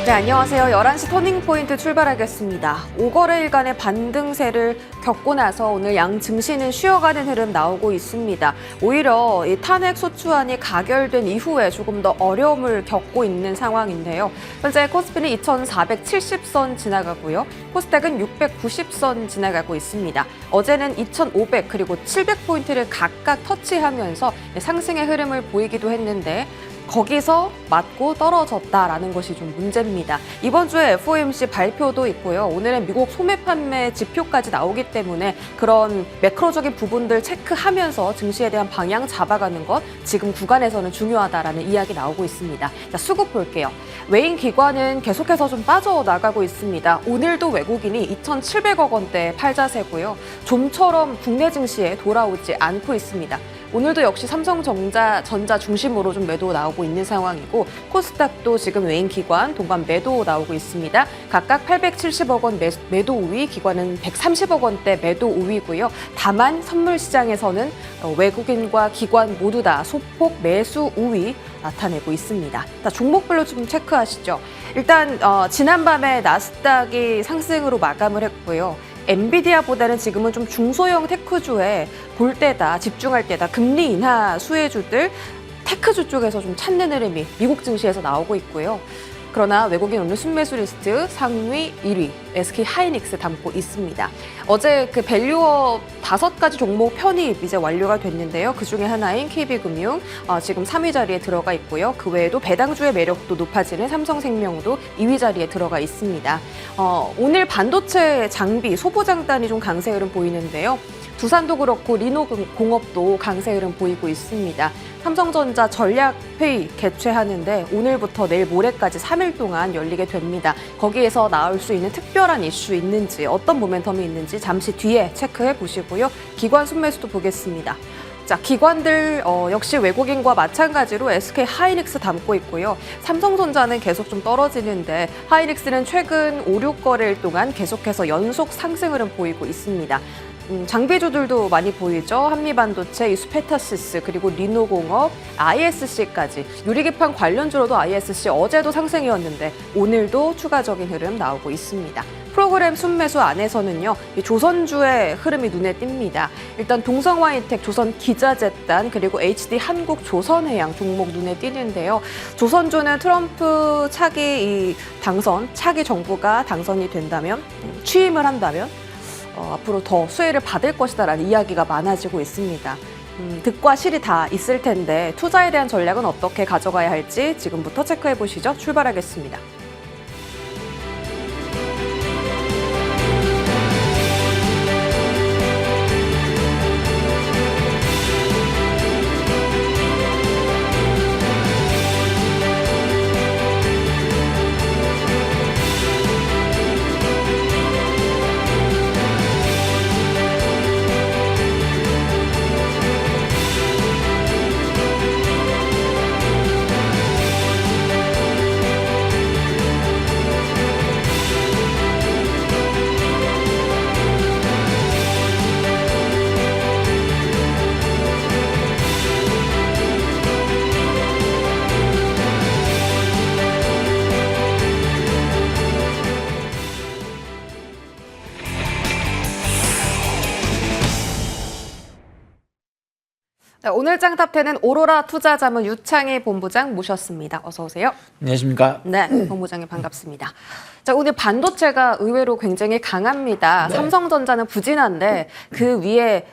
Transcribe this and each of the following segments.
네, 안녕하세요. 11시 터닝포인트 출발하겠습니다. 5거래일간의 반등세를 겪고 나서 오늘 양 증시는 쉬어가는 흐름 나오고 있습니다. 오히려 이 탄핵 소추안이 가결된 이후에 조금 더 어려움을 겪고 있는 상황인데요. 현재 코스피는 2,470선 지나가고요. 코스닥은 690선 지나가고 있습니다. 어제는 2,500 그리고 700포인트를 각각 터치하면서 상승의 흐름을 보이기도 했는데 거기서 맞고 떨어졌다라는 것이 좀 문제입니다. 이번 주에 FOMC 발표도 있고요. 오늘은 미국 소매 판매 지표까지 나오기 때문에 그런 매크로적인 부분들 체크하면서 증시에 대한 방향 잡아가는 것 지금 구간에서는 중요하다라는 이야기 나오고 있습니다. 자, 수급 볼게요. 외인 기관은 계속해서 좀 빠져나가고 있습니다. 오늘도 외국인이 2,700억 원대 팔자세고요. 좀처럼 국내 증시에 돌아오지 않고 있습니다. 오늘도 역시 삼성전자 중심으로 좀 매도 나오고 있는 상황이고 코스닥도 지금 외인 기관 동반 매도 나오고 있습니다. 각각 870억 원 매도 우위, 기관은 130억 원대 매도 우위고요. 다만 선물 시장에서는 외국인과 기관 모두 다 소폭 매수 우위 나타내고 있습니다. 자, 종목별로 좀 체크하시죠. 일단 지난밤에 나스닥이 상승으로 마감을 했고요. 엔비디아보다는 지금은 좀 중소형 테크주에 볼 때다, 집중할 때다. 금리 인하 수혜주들, 테크주 쪽에서 좀 찾는 흐름이 미국 증시에서 나오고 있고요. 그러나 외국인 오늘 순매수 리스트 상위 1위 SK 하이닉스 담고 있습니다. 어제 그 밸류업 5가지 종목 편입 이제 완료가 됐는데요. 그중에 하나인 KB금융 지금 3위 자리에 들어가 있고요. 그 외에도 배당주의 매력도 높아지는 삼성생명도 2위 자리에 들어가 있습니다. 오늘 반도체 장비 소보장단이 좀 강세 흐름 보이는데요. 두산도 그렇고 리노공업도 강세 흐름 보이고 있습니다. 삼성전자 전략회의 개최하는데 오늘부터 내일 모레까지 3일 동안 열리게 됩니다. 거기에서 나올 수 있는 특별한 이슈 있는지 어떤 모멘텀이 있는지 잠시 뒤에 체크해 보시고요. 기관 순매수도 보겠습니다. 자, 기관들 역시 외국인과 마찬가지로 SK 하이닉스 담고 있고요. 삼성전자는 계속 좀 떨어지는데 하이닉스는 최근 5, 6거래일 동안 계속해서 연속 상승 흐름 보이고 있습니다. 장비주들도 많이 보이죠. 한미반도체, 스페타시스, 그리고 리노공업, ISC까지. 유리기판 관련주로도 ISC 어제도 상승이었는데 오늘도 추가적인 흐름 나오고 있습니다. 프로그램 순매수 안에서는요, 이 조선주의 흐름이 눈에 띄니다. 일단 동성화이텍, 조선기자재단, 그리고 HD 한국조선해양 종목 눈에 띄는데요. 조선주는 트럼프 차기 정부가 당선이 된다면, 취임을 한다면 앞으로 더 수혜를 받을 것이다라는 이야기가 많아지고 있습니다. 득과 실이 다 있을 텐데 투자에 대한 전략은 어떻게 가져가야 할지 지금부터 체크해 보시죠. 출발하겠습니다. 네, 오늘 짱탑10은 오로라 투자자문 유창희 본부장 모셨습니다. 어서 오세요. 안녕하십니까. 네, 본부장님 반갑습니다. 자, 오늘 반도체가 의외로 굉장히 강합니다. 네. 삼성전자는 부진한데 그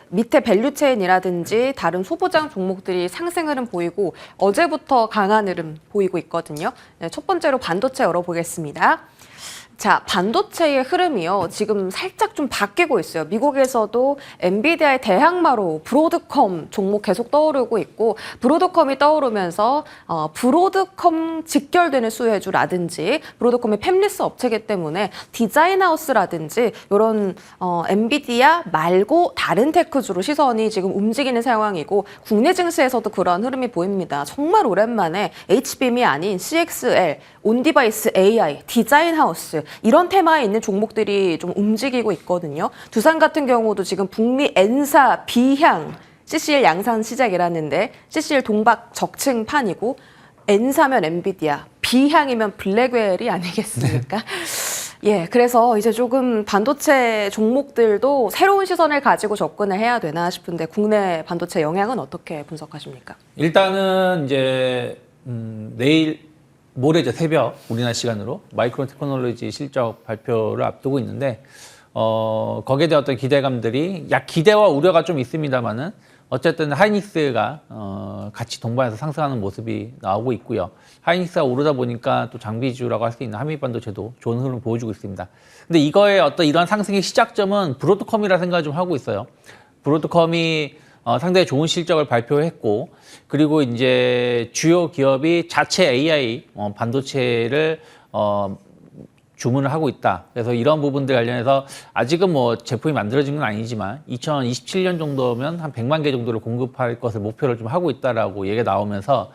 밑에 밸류체인이라든지 다른 소보장 종목들이 상승 흐름 보이고 어제부터 강한 흐름 보이고 있거든요. 네, 첫 번째로 반도체 열어보겠습니다. 자, 반도체의 흐름이요. 지금 살짝 좀 바뀌고 있어요. 미국에서도 엔비디아의 대항마로 브로드컴 종목 계속 떠오르고 있고 브로드컴이 떠오르면서 브로드컴 직결되는 수혜주라든지 브로드컴이 팹리스 업체이기 때문에 디자인하우스라든지 이런 엔비디아 말고 다른 테크주로 시선이 지금 움직이는 상황이고 국내 증시에서도 그런 흐름이 보입니다. 정말 오랜만에 HBM이 아닌 CXL, 온디바이스 AI, 디자인하우스 이런 테마에 있는 종목들이 좀 움직이고 있거든요. 두산 같은 경우도 지금 북미 N사 비향 CCL 양산 시작이라는데 CCL 동박 적층판이고 N사면 엔비디아, B향이면 블랙웰이 아니겠습니까? 예, 그래서 이제 조금 반도체 종목들도 새로운 시선을 가지고 접근을 해야 되나 싶은데 국내 반도체 영향은 어떻게 분석하십니까? 일단은 이제 내일 모레죠, 새벽 우리나라 시간으로 마이크론 테크놀로지 실적 발표를 앞두고 있는데 거기에 대한 어떤 기대감들이 기대와 우려가 좀 있습니다만은 어쨌든 하이닉스가 같이 동반해서 상승하는 모습이 나오고 있고요. 하이닉스가 오르다 보니까 또 장비주라고 할 수 있는 한미반도체도 좋은 흐름을 보여주고 있습니다. 근데 이거의 어떤 이런 상승의 시작점은 브로드컴이라 생각을 좀 하고 있어요. 브로드컴이 상당히 좋은 실적을 발표했고, 그리고 이제 주요 기업이 자체 AI 반도체를 주문을 하고 있다. 그래서 이런 부분들 관련해서 아직은 뭐 제품이 만들어진 건 아니지만 2027년 정도면 한 100만 개 정도를 공급할 것을 목표를 좀 하고 있다라고 얘기가 나오면서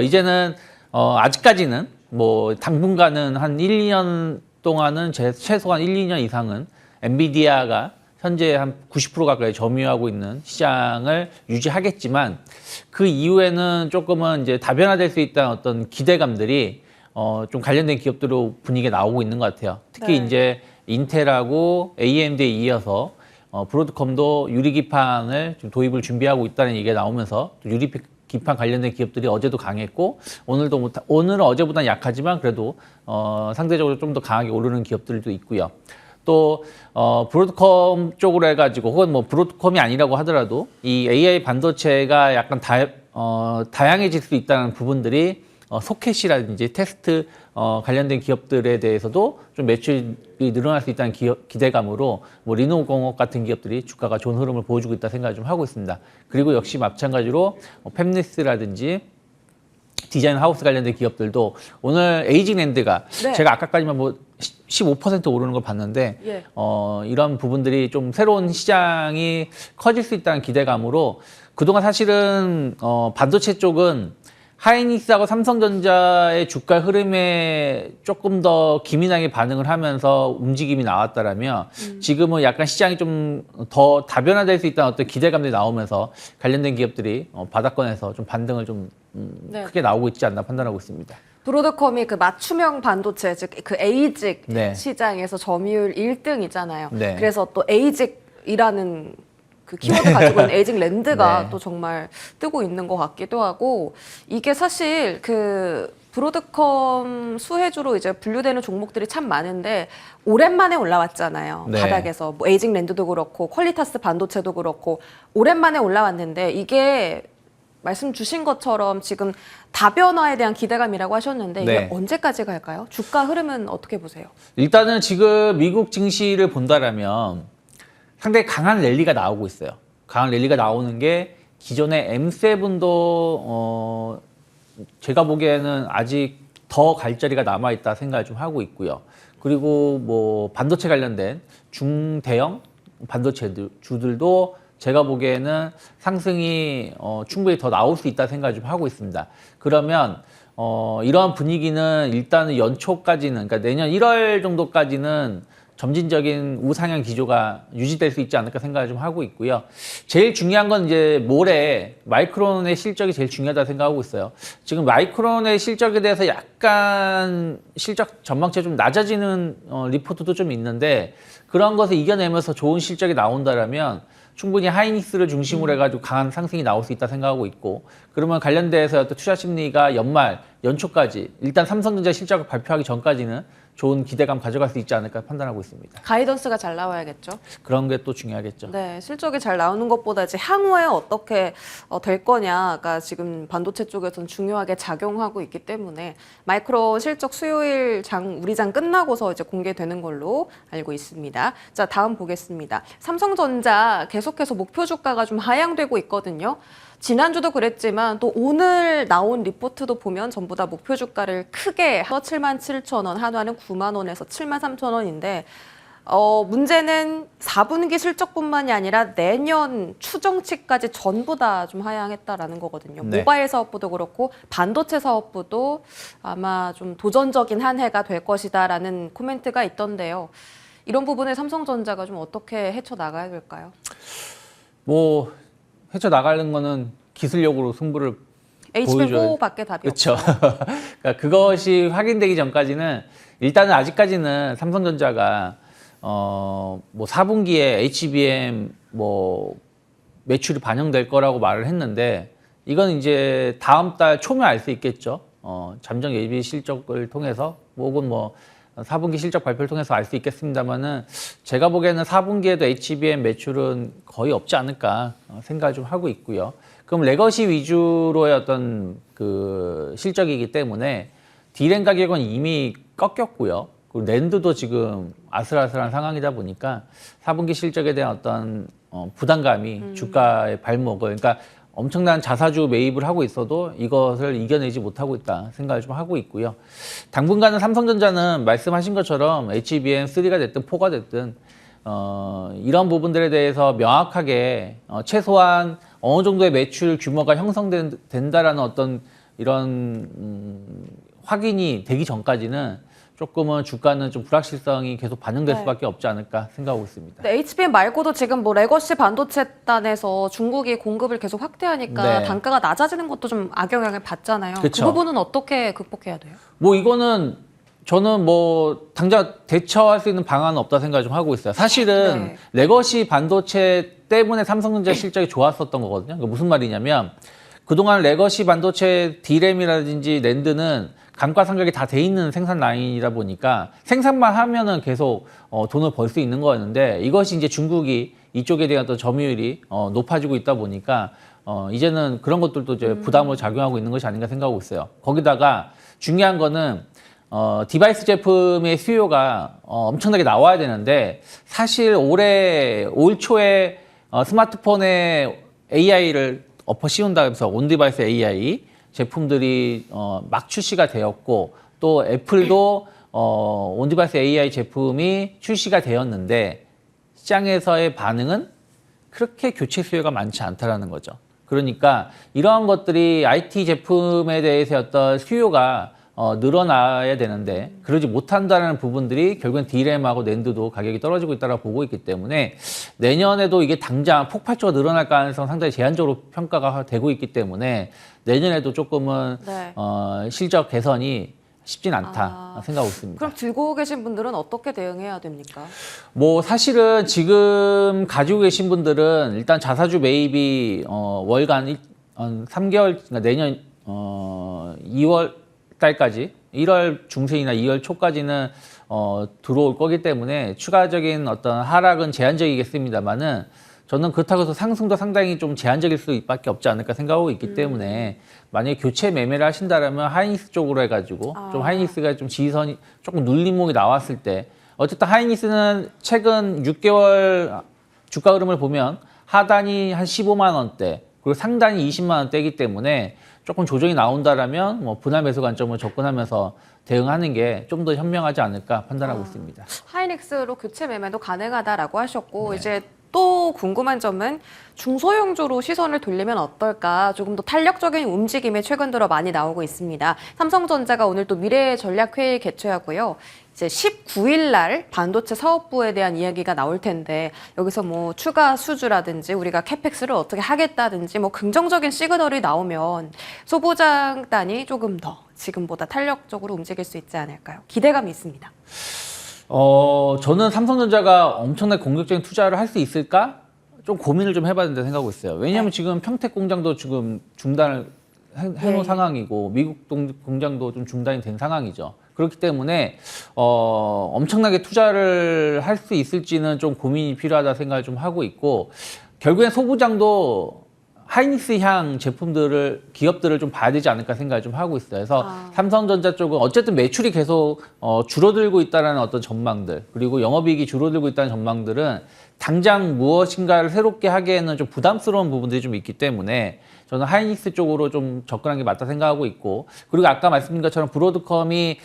이제는 아직까지는 뭐 당분간은 한 1, 2년 동안은 최소한 1, 2년 이상은 엔비디아가 현재 한 90% 가까이 점유하고 있는 시장을 유지하겠지만 그 이후에는 조금은 이제 다변화될 수 있다는 어떤 기대감들이 좀 관련된 기업들로 분위기가 나오고 있는 것 같아요. 특히 네. 이제 인텔하고 AMD에 이어서 브로드컴도 유리기판을 좀 도입을 준비하고 있다는 얘기가 나오면서 또 유리기판 관련된 기업들이 어제도 강했고 오늘은 어제보다는 약하지만 그래도 상대적으로 좀 더 강하게 오르는 기업들도 있고요. 또 브로드컴 쪽으로 해가지고 혹은 뭐 브로드컴이 아니라고 하더라도 이 AI 반도체가 약간 다양해질 수 있다는 부분들이 소켓이라든지 테스트 관련된 기업들에 대해서도 좀 매출이 늘어날 수 있다는 기대감으로 뭐 리노공업 같은 기업들이 주가가 좋은 흐름을 보여주고 있다 생각을 좀 하고 있습니다. 그리고 역시 마찬가지로 팹리스라든지 디자인 하우스 관련된 기업들도 오늘 에이징랜드가 네. 제가 아까까지만 뭐 15% 오르는 걸 봤는데 예. 이런 부분들이 좀 새로운 시장이 커질 수 있다는 기대감으로 그동안 사실은 반도체 쪽은 하이닉스하고 삼성전자의 주가 흐름에 조금 더 기민하게 반응을 하면서 움직임이 나왔다라면 지금은 약간 시장이 좀 더 다변화될 수 있다는 어떤 기대감들이 나오면서 관련된 기업들이 바닥권에서 좀 반등을 좀 네. 크게 나오고 있지 않나 판단하고 있습니다. 브로드컴이 그 맞춤형 반도체, 즉 그 에이직 네. 시장에서 점유율 1등이잖아요. 네. 그래서 또 에이직이라는 그 키워드 가지고 있는 에이징 랜드가 네. 또 정말 뜨고 있는 것 같기도 하고, 이게 사실 그 브로드컴 수혜주로 이제 분류되는 종목들이 참 많은데 오랜만에 올라왔잖아요. 네. 바닥에서 뭐 에이징 랜드도 그렇고 퀄리타스 반도체도 그렇고 오랜만에 올라왔는데, 이게 말씀 주신 것처럼 지금 다변화에 대한 기대감이라고 하셨는데 이게 네. 언제까지 갈까요? 주가 흐름은 어떻게 보세요? 일단은 지금 미국 증시를 본다라면 상당히 강한 랠리가 나오고 있어요. 강한 랠리가 나오는 게 기존의 M7도 제가 보기에는 아직 더 갈 자리가 남아있다 생각을 좀 하고 있고요. 그리고 뭐 반도체 관련된 중대형 반도체 주들도 제가 보기에는 상승이 충분히 더 나올 수 있다 생각을 좀 하고 있습니다. 그러면 이러한 분위기는 일단은 연초까지는, 그러니까 내년 1월 정도까지는 점진적인 우상향 기조가 유지될 수 있지 않을까 생각을 좀 하고 있고요. 제일 중요한 건 이제 모레 마이크론의 실적이 제일 중요하다 생각하고 있어요. 지금 마이크론의 실적에 대해서 약간 실적 전망치가 좀 낮아지는 리포트도 좀 있는데, 그런 것을 이겨내면서 좋은 실적이 나온다라면 충분히 하이닉스를 중심으로 해가지고 강한 상승이 나올 수 있다 생각하고 있고, 그러면 관련돼서 또 투자 심리가 연초까지 일단 삼성전자 실적을 발표하기 전까지는 좋은 기대감 가져갈 수 있지 않을까 판단하고 있습니다. 가이던스가 잘 나와야겠죠. 그런 게 또 중요하겠죠. 네, 실적이 잘 나오는 것보다 이제 향후에 어떻게 될 거냐가 지금 반도체 쪽에서는 중요하게 작용하고 있기 때문에 마이크론 실적 수요일 우리 장 끝나고서 이제 공개되는 걸로 알고 있습니다. 자, 다음 보겠습니다. 삼성전자 계속해서 목표 주가가 좀 하향되고 있거든요. 지난주도 그랬지만 또 오늘 나온 리포트도 보면 전부 다 목표 주가를 크게 77,000원, 한화는 9만 원에서 7만 3천 원인데 문제는 4분기 실적뿐만이 아니라 내년 추정치까지 전부 다 좀 하향했다라는 거거든요. 네. 모바일 사업부도 그렇고 반도체 사업부도 아마 좀 도전적인 한 해가 될 것이다라는 코멘트가 있던데요. 이런 부분에 삼성전자가 좀 어떻게 헤쳐나가야 될까요? 뭐 헤쳐나가는 거는 기술력으로 승부를 HBM4밖에 답이 그렇죠. 없어요. 그러니까 그것이 확인되기 전까지는 일단은 아직까지는 삼성전자가 뭐 4분기에 HBM 뭐 매출이 반영될 거라고 말을 했는데 이건 이제 다음 달 초면 알 수 있겠죠. 잠정 예비 실적을 통해서 혹은 뭐 4분기 실적 발표를 통해서 알 수 있겠습니다만은 제가 보기에는 4분기에도 HBM 매출은 거의 없지 않을까 생각을 좀 하고 있고요. 그럼 레거시 위주로의 어떤 그 실적이기 때문에 D램 가격은 이미 꺾였고요. 그리고 낸드도 지금 아슬아슬한 상황이다 보니까 4분기 실적에 대한 어떤 부담감이 주가의 발목을, 그러니까 엄청난 자사주 매입을 하고 있어도 이것을 이겨내지 못하고 있다 생각을 좀 하고 있고요. 당분간은 삼성전자는 말씀하신 것처럼 HBM3가 됐든 4가 됐든 이런 부분들에 대해서 명확하게 최소한 어느 정도의 매출 규모가 형성된다라는 어떤 이런 확인이 되기 전까지는 조금은 주가는 좀 불확실성이 계속 반영될 수밖에 없지 않을까 생각하고 있습니다. 네, HBM 말고도 지금 뭐 레거시 반도체단에서 중국이 공급을 계속 확대하니까 네. 단가가 낮아지는 것도 좀 악영향을 받잖아요. 그쵸. 그 부분은 어떻게 극복해야 돼요? 뭐 이거는 저는 뭐 당장 대처할 수 있는 방안은 없다 생각을 좀 하고 있어요. 사실은 네. 레거시 반도체 때문에 삼성전자 실적이 좋았었던 거거든요. 그러니까 무슨 말이냐면 그동안 레거시 반도체 D램이라든지 낸드는 감가상각이 다 돼 있는 생산 라인이다 보니까 생산만 하면은 계속 돈을 벌 수 있는 거였는데 이것이 이제 중국이 이쪽에 대한 또 점유율이 높아지고 있다 보니까 이제는 그런 것들도 이제 부담으로 작용하고 있는 것이 아닌가 생각하고 있어요. 거기다가 중요한 거는 디바이스 제품의 수요가 엄청나게 나와야 되는데 사실 올 초에 스마트폰에 AI를 엎어 씌운다 해서 온 디바이스 AI 제품들이 막 출시가 되었고 또 애플도 온 디바이스 AI 제품이 출시가 되었는데 시장에서의 반응은 그렇게 교체 수요가 많지 않다라는 거죠. 그러니까 이러한 것들이 IT 제품에 대해서 어떤 수요가 늘어나야 되는데 그러지 못한다는 부분들이 결국엔 D램하고 낸드도 가격이 떨어지고 있다고 보고 있기 때문에 내년에도 이게 당장 폭발적으로 늘어날 가능성 상당히 제한적으로 평가가 되고 있기 때문에 내년에도 조금은 네. 실적 개선이 쉽진 않다 생각하고 있습니다. 그럼 들고 계신 분들은 어떻게 대응해야 됩니까? 뭐 사실은 지금 가지고 계신 분들은 일단 자사주 매입이 월간 3개월, 그러니까 내년 2월 달까지 1월 중순이나 2월 초까지는 들어올 거기 때문에 추가적인 어떤 하락은 제한적이겠습니다만은 저는 그렇다고 해서 상승도 상당히 좀 제한적일 수밖에 없지 않을까 생각하고 있기 때문에 만약에 교체 매매를 하신다라면 하이닉스 쪽으로 해가지고 좀 하이닉스가 좀 지지선이 조금 눌림목이 나왔을 때 어쨌든 하이닉스는 최근 6개월 주가 흐름을 보면 하단이 한 15만 원대 그리고 상단이 20만 원대이기 때문에 조금 조정이 나온다라면 뭐 분할 매수 관점을 접근하면서 대응하는 게 좀 더 현명하지 않을까 판단하고 있습니다. 하이닉스로 교체 매매도 가능하다라고 하셨고 이제 또 궁금한 점은 중소형주로 시선을 돌리면 어떨까? 조금 더 탄력적인 움직임이 최근 들어 많이 나오고 있습니다. 삼성전자가 오늘 또 미래 전략회의 개최하고요. 이제 19일 날 반도체 사업부에 대한 이야기가 나올 텐데 여기서 뭐 추가 수주라든지 우리가 캐펙스를 어떻게 하겠다든지 뭐 긍정적인 시그널이 나오면 소보장단이 조금 더 지금보다 탄력적으로 움직일 수 있지 않을까요? 기대감이 있습니다. 저는 삼성전자가 엄청나게 공격적인 투자를 할 수 있을까? 좀 고민을 좀 해봐야 된다 생각하고 있어요. 왜냐하면 지금 평택 공장도 지금 중단을 해놓은 상황이고 미국 공장도 좀 중단이 된 상황이죠. 그렇기 때문에 엄청나게 투자를 할 수 있을지는 좀 고민이 필요하다 생각을 좀 하고 있고 결국엔 소부장도 하이닉스향 기업들을 좀 봐야 되지 않을까 생각을 좀 하고 있어요. 그래서 삼성전자 쪽은 어쨌든 매출이 계속 줄어들고 있다는 어떤 전망들 그리고 영업이익이 줄어들고 있다는 전망들은 당장 무엇인가를 새롭게 하기에는 좀 부담스러운 부분들이 좀 있기 때문에 저는 하이닉스 쪽으로 좀 접근한 게 맞다 생각하고 있고 그리고 아까 말씀드린 것처럼 브로드컴이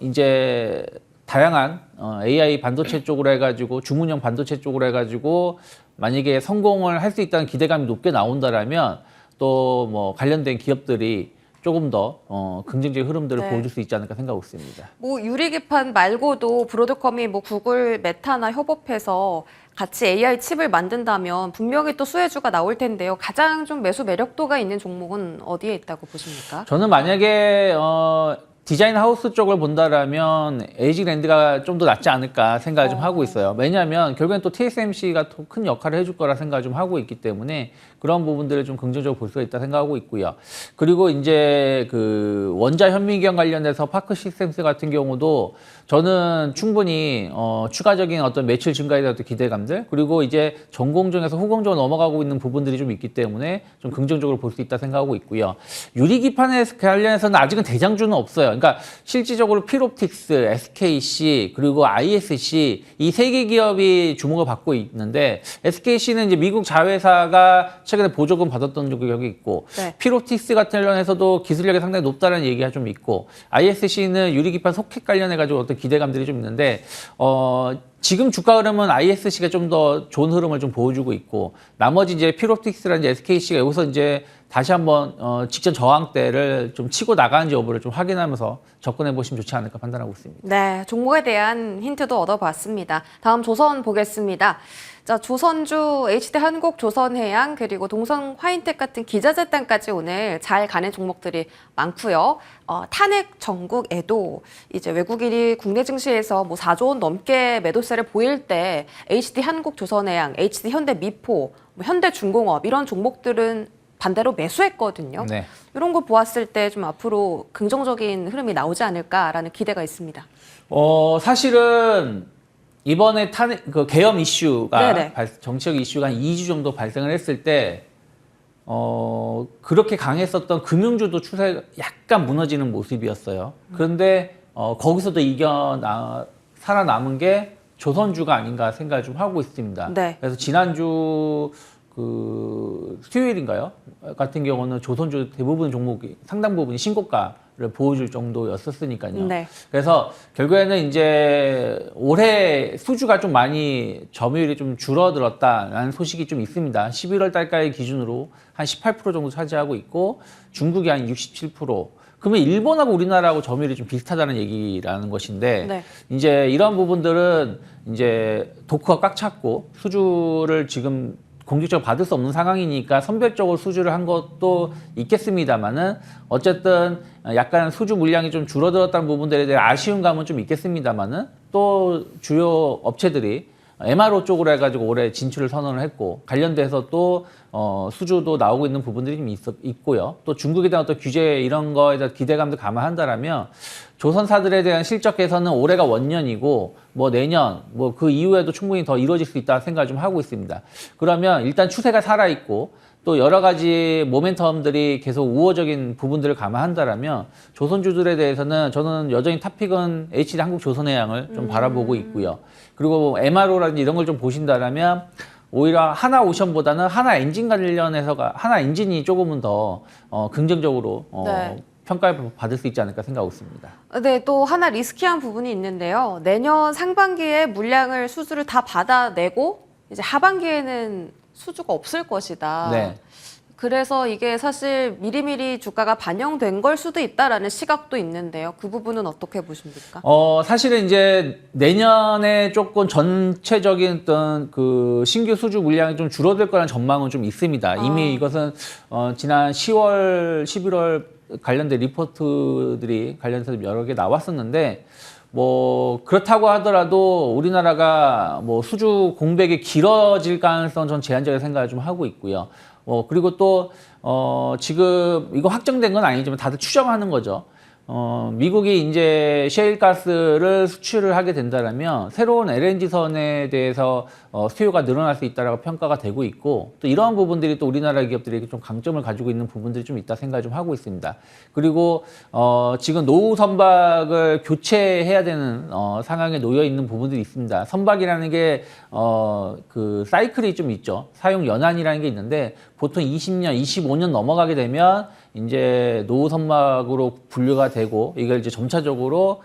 이제 다양한 AI 반도체 쪽으로 해가지고 주문형 반도체 쪽으로 해가지고 만약에 성공을 할 수 있다는 기대감이 높게 나온다라면 또 뭐 관련된 기업들이 조금 더 긍정적인 흐름들을 네. 보여줄 수 있지 않을까 생각하고 있습니다. 뭐 유리기판 말고도 브로드컴이 뭐 구글, 메타나 협업해서 같이 AI 칩을 만든다면 분명히 또 수혜주가 나올 텐데요. 가장 좀 매수 매력도가 있는 종목은 어디에 있다고 보십니까? 저는 만약에 디자인 하우스 쪽을 본다라면 에이지랜드가 좀 더 낫지 않을까 생각을 좀 하고 있어요. 왜냐하면 결국엔 또 TSMC가 더 큰 역할을 해줄 거라 생각을 좀 하고 있기 때문에 그런 부분들을 좀 긍정적으로 볼 수가 있다 생각하고 있고요. 그리고 이제 그 원자 현미경 관련해서 파크 시스템스 같은 경우도 저는 충분히 추가적인 어떤 매출 증가에 대한 어떤 기대감들 그리고 이제 전공정에서 후공정으로 넘어가고 있는 부분들이 좀 있기 때문에 좀 긍정적으로 볼 수 있다 생각하고 있고요. 유리기판에 관련해서는 아직은 대장주는 없어요. 그러니까 실질적으로 필옵틱스, SKC 그리고 ISC 이 세 개 기업이 주목을 받고 있는데 SKC는 이제 미국 자회사가 최근에 보조금 받았던 적이 있고 네. 필옵틱스 같은 관련해서도 기술력이 상당히 높다는 얘기가 좀 있고 ISC는 유리기판 소켓 관련해 가지고 어떤 기대감들이 좀 있는데 지금 주가 흐름은 ISC가 좀 더 좋은 흐름을 좀 보여주고 있고 나머지 이제 필옵틱스라는 SKC가 여기서 이제 다시 한번 직전 저항대를 좀 치고 나가는지 여부를 좀 확인하면서 접근해 보시면 좋지 않을까 판단하고 있습니다. 네, 종목에 대한 힌트도 얻어봤습니다. 다음 조선 보겠습니다. 자, 조선주, HD한국조선해양 그리고 동성화인텍 같은 기자재단까지 오늘 잘 가는 종목들이 많고요. 탄핵 전국에도 이제 외국인이 국내 증시에서 뭐 4조 원 넘게 매도세를 보일 때 HD한국조선해양, HD현대미포, 뭐 현대중공업 이런 종목들은 반대로 매수했거든요. 네. 이런 거 보았을 때 좀 앞으로 긍정적인 흐름이 나오지 않을까라는 기대가 있습니다. 사실은 이번에 그 계엄 이슈가 네네. 정치적 이슈가 한 2주 정도 발생을 했을 때 그렇게 강했었던 금융주도 추세가 약간 무너지는 모습이었어요. 그런데 거기서도 살아남은 게 조선주가 아닌가 생각을 좀 하고 있습니다. 네. 그래서 지난주 그 수요일인가요? 같은 경우는 조선주 대부분 종목이 상당 부분이 신고가를 보여줄 정도였었으니까요. 네. 그래서 결국에는 이제 올해 수주가 좀 많이 점유율이 좀 줄어들었다라는 소식이 좀 있습니다. 11월 달까지 기준으로 한 18% 정도 차지하고 있고 중국이 한 67%. 그러면 일본하고 우리나라하고 점유율이 좀 비슷하다는 얘기라는 것인데 네. 이제 이런 부분들은 이제 도크가 꽉 찼고 수주를 지금 공식적으로 받을 수 없는 상황이니까 선별적으로 수주를 한 것도 있겠습니다만은 어쨌든 약간 수주 물량이 좀 줄어들었다는 부분들에 대한 아쉬운 감은 좀 있겠습니다만은 또 주요 업체들이 MRO 쪽으로 해가지고 올해 진출을 선언을 했고 관련돼서 또 수주도 나오고 있는 부분들이 좀 있고요. 또 중국에 대한 어떤 규제 이런 거에 대한 기대감도 감안한다라면 조선사들에 대한 실적 개선은 올해가 원년이고 뭐 내년 뭐 그 이후에도 충분히 더 이루어질 수 있다 생각을 좀 하고 있습니다. 그러면 일단 추세가 살아있고 또 여러 가지 모멘텀들이 계속 우호적인 부분들을 감안한다라면 조선주들에 대해서는 저는 여전히 탑픽은 HD한국조선해양을 좀 바라보고 있고요. 그리고 MRO라든지 이런 걸 좀 보신다라면 오히려 하나오션보다는 하나엔진 관련해서가 하나엔진이 조금은 더 긍정적으로 네. 평가를 받을 수 있지 않을까 생각하고 있습니다. 네, 또 하나 리스키한 부분이 있는데요. 내년 상반기에 물량을 수주를 다 받아내고 이제 하반기에는 수주가 없을 것이다. 네. 그래서 이게 사실 미리미리 주가가 반영된 걸 수도 있다라는 시각도 있는데요. 그 부분은 어떻게 보십니까? 사실은 이제 내년에 조금 전체적인 어떤 그 신규 수주 물량이 좀 줄어들 거라는 전망은 좀 있습니다. 이미 이것은 지난 10월, 11월 관련된 리포트들이 관련해서 여러 개 나왔었는데 뭐 그렇다고 하더라도 우리나라가 뭐 수주 공백이 길어질 가능성은 전 제한적인 생각을 좀 하고 있고요. 그리고 또 지금 이거 확정된 건 아니지만 다들 추정하는 거죠. 미국이 이제 셰일가스를 수출을 하게 된다면 새로운 LNG선에 대해서 수요가 늘어날 수 있다라고 평가가 되고 있고 또 이러한 부분들이 또 우리나라 기업들에게 좀 강점을 가지고 있는 부분들이 좀 있다 생각을 좀 하고 있습니다. 그리고 지금 노후 선박을 교체해야 되는 상황에 놓여 있는 부분들이 있습니다. 선박이라는 게 그 사이클이 좀 있죠. 사용 연한이라는 게 있는데 보통 20년, 25년 넘어가게 되면 이제 노후 선박으로 분류가 되고 이걸 이제 점차적으로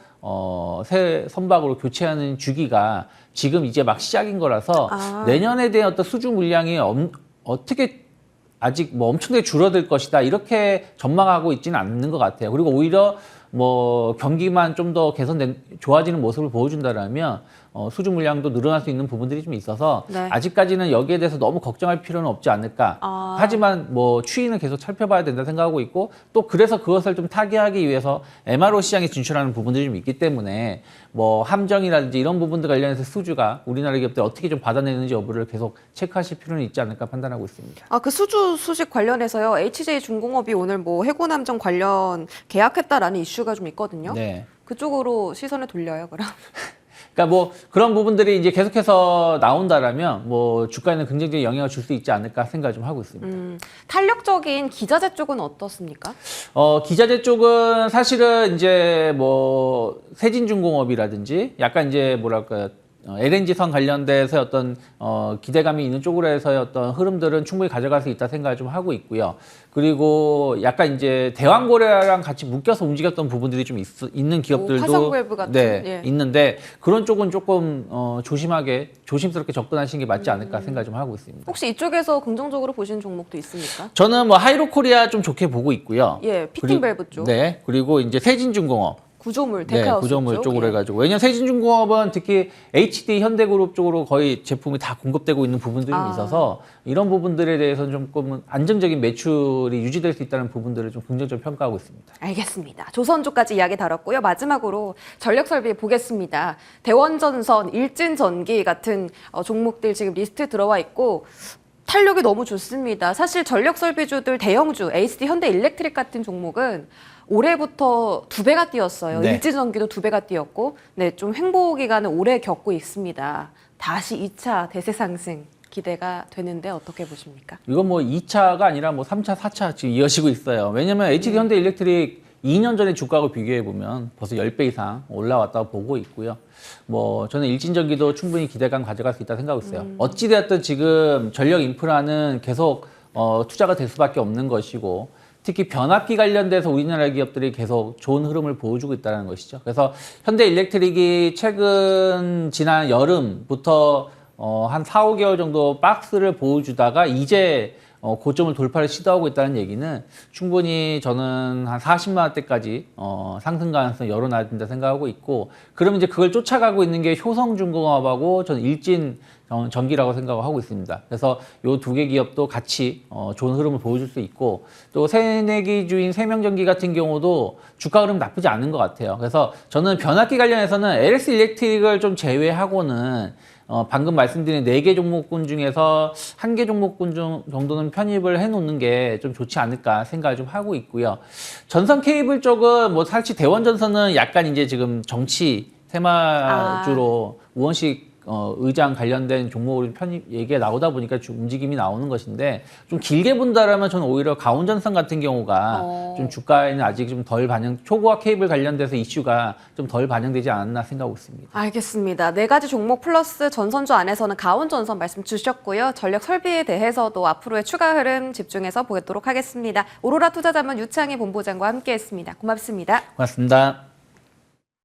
새 선박으로 교체하는 주기가 지금 이제 막 시작인 거라서 내년에 대한 어떤 수주 물량이 어떻게 아직 뭐 엄청나게 줄어들 것이다 이렇게 전망하고 있지는 않는 것 같아요. 그리고 오히려 뭐 경기만 좀 더 좋아지는 모습을 보여준다라면 수주 물량도 늘어날 수 있는 부분들이 좀 있어서 네. 아직까지는 여기에 대해서 너무 걱정할 필요는 없지 않을까. 하지만 뭐 추이는 계속 살펴봐야 된다 생각하고 있고 또 그래서 그것을 좀 타개하기 위해서 MRO 시장에 진출하는 부분들이 좀 있기 때문에 뭐 함정이라든지 이런 부분들 관련해서 수주가 우리나라 기업들 어떻게 좀 받아내는지 여부를 계속 체크하실 필요는 있지 않을까 판단하고 있습니다. 그 수주 소식 관련해서요. HJ중공업이 오늘 뭐 해군함정 관련 계약했다라는 이슈가 좀 있거든요. 네. 그쪽으로 시선을 돌려요, 그럼. 그러니까 뭐 그런 부분들이 이제 계속해서 나온다라면 뭐 주가에는 긍정적인 영향을 줄 수 있지 않을까 생각을 좀 하고 있습니다. 탄력적인 기자재 쪽은 어떻습니까? 기자재 쪽은 사실은 이제 뭐 세진중공업이라든지 약간 이제 뭐랄까요. LNG선 관련돼서 어떤 기대감이 있는 쪽으로 해서의 어떤 흐름들은 충분히 가져갈 수 있다 생각을 좀 하고 있고요. 그리고 약간 이제 대왕고래랑 같이 묶여서 움직였던 부분들이 좀 있는 기업들도 화성밸브 같은 예. 있는데 그런 쪽은 조금 조심스럽게 접근하시는 게 맞지 않을까 생각을 좀 하고 있습니다. 혹시 이쪽에서 긍정적으로 보시는 종목도 있습니까? 저는 뭐 하이로코리아 좀 좋게 보고 있고요. 예, 피팅밸브 쪽. 네, 그리고 이제 세진중공업. 구조물, 네, 데카하우스 구조물 쪽. 쪽으로 예. 해가지고 왜냐면 세진중공업은 특히 HD 현대그룹 쪽으로 거의 제품이 다 공급되고 있는 부분들이 좀 있어서 이런 부분들에 대해서는 조금 안정적인 매출이 유지될 수 있다는 부분들을 좀 긍정적으로 평가하고 있습니다. 알겠습니다. 조선주까지 이야기 다뤘고요. 마지막으로 전력설비 보겠습니다. 대원전선, 일진전기 같은 종목들 지금 리스트 들어와 있고 탄력이 너무 좋습니다. 사실 전력설비주들 대형주, HD 현대일렉트릭 같은 종목은 올해부터 2배가 뛰었어요. 네. 일진전기도 2배가 뛰었고, 네, 좀 횡보 기간을 오래 겪고 있습니다. 다시 2차 대세 상승 기대가 되는데 어떻게 보십니까? 이건 뭐 2차가 아니라 뭐 3차, 4차 지금 이어지고 있어요. 왜냐면 HD 현대일렉트릭 2년 전에 주가하고 비교해 보면 벌써 10배 이상 올라왔다고 보고 있고요. 뭐 저는 일진전기도 충분히 기대감 가져갈 수 있다 생각하고 있어요. 어찌되었든 지금 전력 인프라는 계속 투자가 될 수밖에 없는 것이고 특히 변압기 관련돼서 우리나라 기업들이 계속 좋은 흐름을 보여주고 있다는 것이죠. 그래서 현대일렉트릭이 지난 여름부터 한 4, 5개월 정도 박스를 보여주다가 이제 고점을 돌파를 시도하고 있다는 얘기는 충분히 저는 한 40만 원대까지 상승 가능성이 열어놔진다 생각하고 있고 그러면 이제 그걸 쫓아가고 있는 게 효성중공업하고 저는 일진 전기라고 생각하고 있습니다. 그래서 이 두 개 기업도 같이 좋은 흐름을 보여줄 수 있고 또 새내기주인 세명전기 같은 경우도 주가 흐름 나쁘지 않은 것 같아요. 그래서 저는 변압기 관련해서는 LS 일렉트릭을 좀 제외하고는 방금 말씀드린 4개 종목군 중에서 1개 종목군 정도는 편입을 해놓는 게 좀 좋지 않을까 생각을 좀 하고 있고요. 전선 케이블 쪽은 뭐 사실 대원전선은 약간 이제 지금 정치 테마주로 우원식 의장 관련된 종목으로 편입 얘기가 나오다 보니까 움직임이 나오는 것인데 좀 길게 본다라면 저는 오히려 가온전선 같은 경우가 좀 주가에는 아직 좀 덜 초고화 케이블 관련돼서 이슈가 좀 덜 반영되지 않았나 생각하고 있습니다. 알겠습니다. 4가지 종목 플러스 전선주 안에서는 가온전선 말씀 주셨고요. 전력 설비에 대해서도 앞으로의 추가 흐름 집중해서 보도록 하겠습니다. 오로라 투자자문 유창희 본부장과 함께했습니다. 고맙습니다. 고맙습니다.